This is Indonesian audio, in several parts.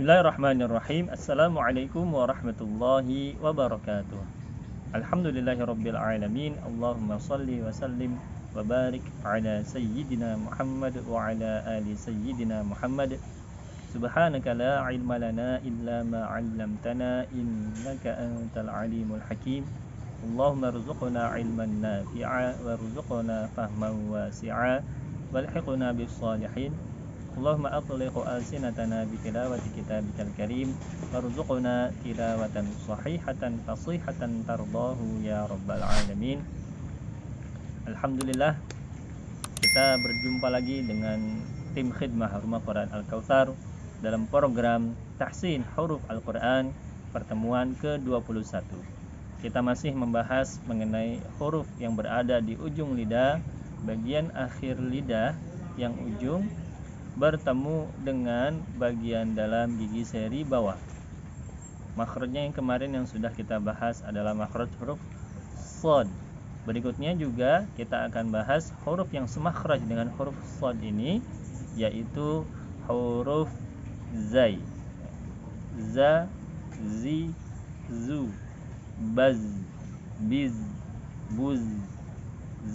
Bismillahirrahmanirrahim. Assalamualaikum warahmatullahi wabarakatuh. Alhamdulillahirabbil alamin. Allahumma shalli wa sallim wa barik ala sayyidina Muhammad wa ala ali sayyidina Muhammad. Subhanaka la ilma lana illa ma 'allamtana innaka antal alimul hakim. Allahumma rzuqna ilman nafi'a warzuqna fahman wasi'a walhiqna bis salihin. Allahumma atliq alsinatana bi tilawati kitabikal karim warzuqna tilawatan sahihatan fasihatan tardahu ya rabbal alamin. Alhamdulillah, kita berjumpa lagi dengan tim khidmah Rumah Quran Al-Kautsar dalam program Tahsin Huruf Al-Quran pertemuan ke-21. Kita masih membahas mengenai huruf yang berada di ujung lidah, bagian akhir lidah yang ujung bertemu dengan bagian dalam gigi seri bawah. Makhrajnya yang kemarin yang sudah kita bahas adalah makhraj huruf shad. Berikutnya juga kita akan bahas huruf yang semakhraj dengan huruf shad ini, yaitu huruf zai. Za, zi, zu, baz, biz, buz.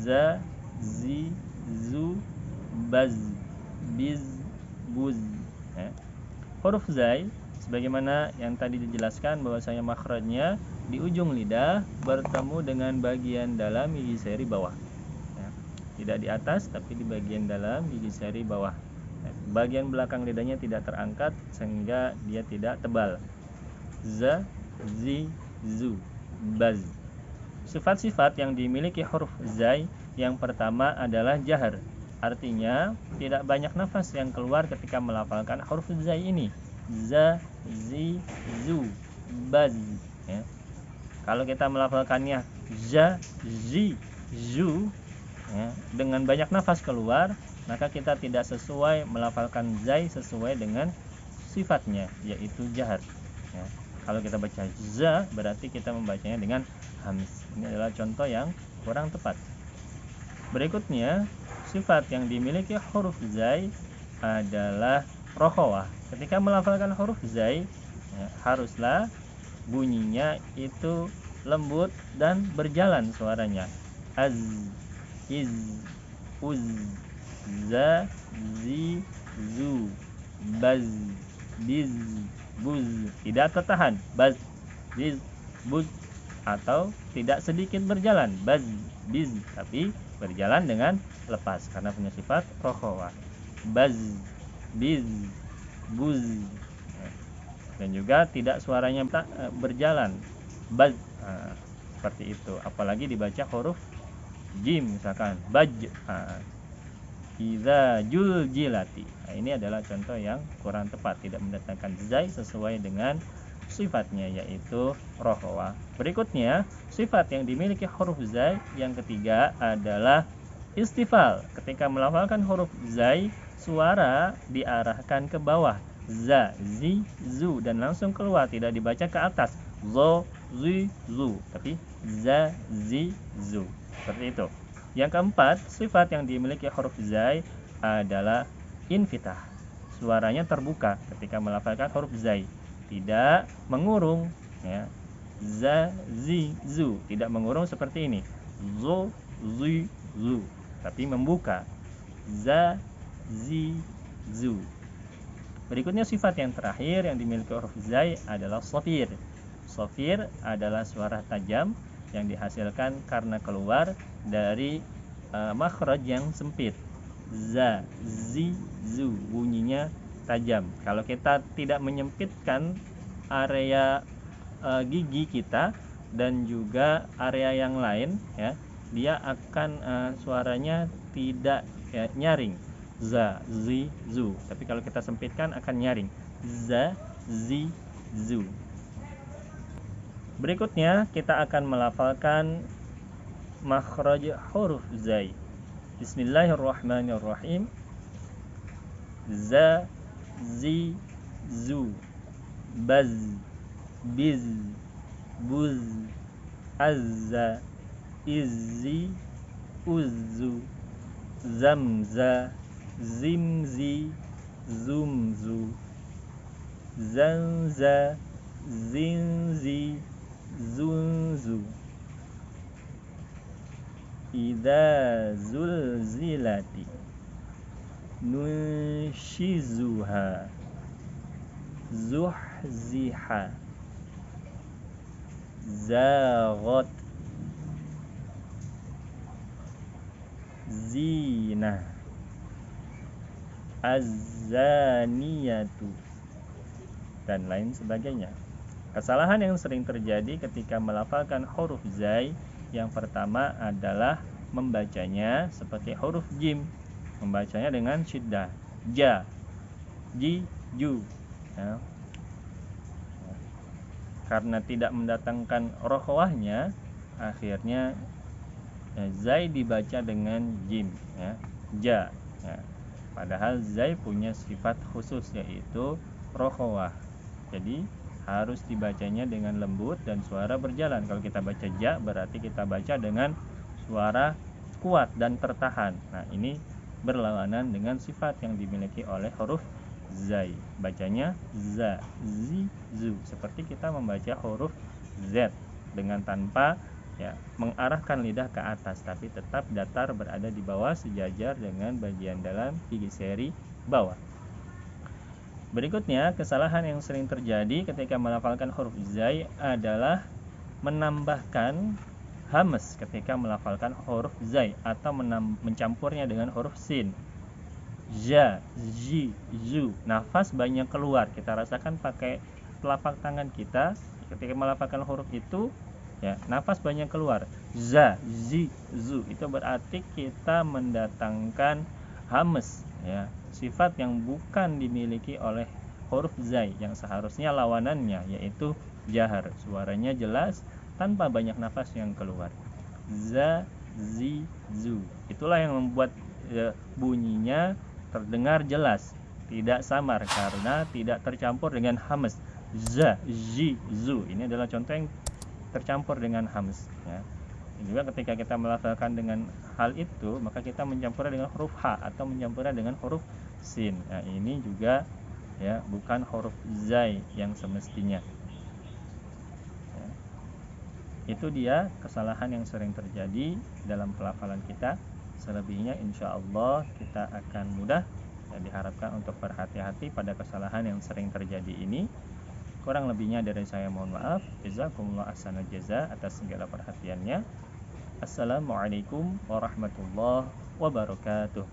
Za, zi, zu, baz, biz, buz. Huruf zai sebagaimana yang tadi dijelaskan bahwasanya makhrajnya di ujung lidah bertemu dengan bagian dalam gigi seri bawah. Tidak di atas tapi di bagian dalam gigi seri bawah. Bagian belakang lidahnya tidak terangkat sehingga dia tidak tebal. Za, zi, zu, baz. Sifat-sifat yang dimiliki huruf zai yang pertama adalah jahar. Artinya tidak banyak nafas yang keluar ketika melafalkan huruf zai ini. Za, zi, zu, baz. Kalau kita melafalkannya za, zi, zu dengan banyak nafas keluar, maka kita tidak sesuai melafalkan zai sesuai dengan sifatnya, yaitu jahar. Kalau kita baca za berarti kita membacanya dengan hamz. Ini adalah contoh yang kurang tepat. Berikutnya, sifat yang dimiliki huruf zai adalah rokhawah. Ketika melafalkan huruf zai, haruslah bunyinya itu lembut dan berjalan suaranya. Az, iz, uz, za, zi, zu, baz, biz, buz. Tidak tertahan. Baz, biz, buz. Atau tidak sedikit berjalan. Baz, biz. Tapi berjalan dengan lepas karena punya sifat rokhawah. Baz, biz, buz. Dan juga tidak suaranya berjalan. Baz. Seperti itu. Apalagi dibaca huruf jim misalkan baj. Iza jul jilati. Ini adalah contoh yang kurang tepat, tidak mendatangkan zai sesuai dengan sifatnya, yaitu rokhawah. Berikutnya, sifat yang dimiliki huruf zai yang ketiga adalah istifal. Ketika melafalkan huruf zai, suara diarahkan ke bawah. Za, zi, zu, dan langsung keluar, tidak dibaca ke atas. Zo, zi, zu, tapi za, zi, zu. Seperti itu. Yang keempat, sifat yang dimiliki huruf zai adalah infitah. Suaranya terbuka ketika melafalkan huruf zai, tidak mengurung, za, zi, zu, tidak mengurung seperti ini. Zo, zi, zu, tapi membuka. Za, zi, zu. Berikutnya sifat yang terakhir yang dimiliki huruf zai adalah shafir. Shafir adalah suara tajam yang dihasilkan karena keluar dari makhraj yang sempit. Za, zi, zu, bunyinya tajam. Kalau kita tidak menyempitkan area gigi kita dan juga area yang lain, dia akan suaranya tidak nyaring. Za, zi, zu. Tapi kalau kita sempitkan akan nyaring. Za, zi, zu. Berikutnya kita akan melafalkan makhraj huruf zai. Bismillahirrahmanirrahim. Za, zi, zu, baz, biz, buz, azza, izzi, uzzu, zamza, zimzi, zumzu. zanza, zinzi, zunzu. Idza zulzilati, nunshizuha, zuhziha, zaghat, zina, az-zaniyatu, dan lain sebagainya. Kesalahan yang sering terjadi ketika melafalkan huruf zai, yang pertama adalah membacanya seperti huruf jim, membacanya dengan syiddah, ja, ji, ju, ya. Karena tidak mendatangkan rokhwahnya, akhirnya zai dibaca dengan jim, ya, ja, ya. Padahal zai punya sifat khusus yaitu rokhwah, jadi harus dibacanya dengan lembut dan suara berjalan. Kalau kita baca ja, berarti kita baca dengan suara kuat dan tertahan. Nah, ini berlawanan dengan sifat yang dimiliki oleh huruf zai. Bacanya za, zi, zu, seperti kita membaca huruf z dengan tanpa mengarahkan lidah ke atas, tapi tetap datar berada di bawah sejajar dengan bagian dalam gigi seri bawah. Berikutnya, kesalahan yang sering terjadi ketika melafalkan huruf zai adalah menambahkan hamas ketika melafalkan huruf zai atau mencampurnya dengan huruf sin. Ja, ji, zu. Nafas banyak keluar. Kita rasakan pakai telapak tangan kita ketika melafalkan huruf itu, ya, nafas banyak keluar. Za, zi, zu. Itu berarti kita mendatangkan hamas, ya, sifat yang bukan dimiliki oleh huruf zai, yang seharusnya lawanannya yaitu jahar, suaranya jelas tanpa banyak nafas yang keluar. Za, zi, zu. Itulah yang membuat bunyinya terdengar jelas, tidak samar karena tidak tercampur dengan hamas. Za, zi, zu. Ini adalah contoh yang tercampur dengan hamas, ya. Juga ketika kita melafalkan dengan hal itu, maka kita mencampurnya dengan huruf ha atau mencampurnya dengan huruf sin. Nah, ini juga, ya, bukan huruf zai yang semestinya, ya. Itu dia kesalahan yang sering terjadi dalam pelafalan kita. Selebihnya insya Allah kita akan mudah, ya, diharapkan untuk berhati-hati pada kesalahan yang sering terjadi ini. Kurang lebihnya dari saya mohon maaf. Jazakumullah ahsanal jaza atas segala perhatiannya. Assalamualaikum warahmatullahi wabarakatuh.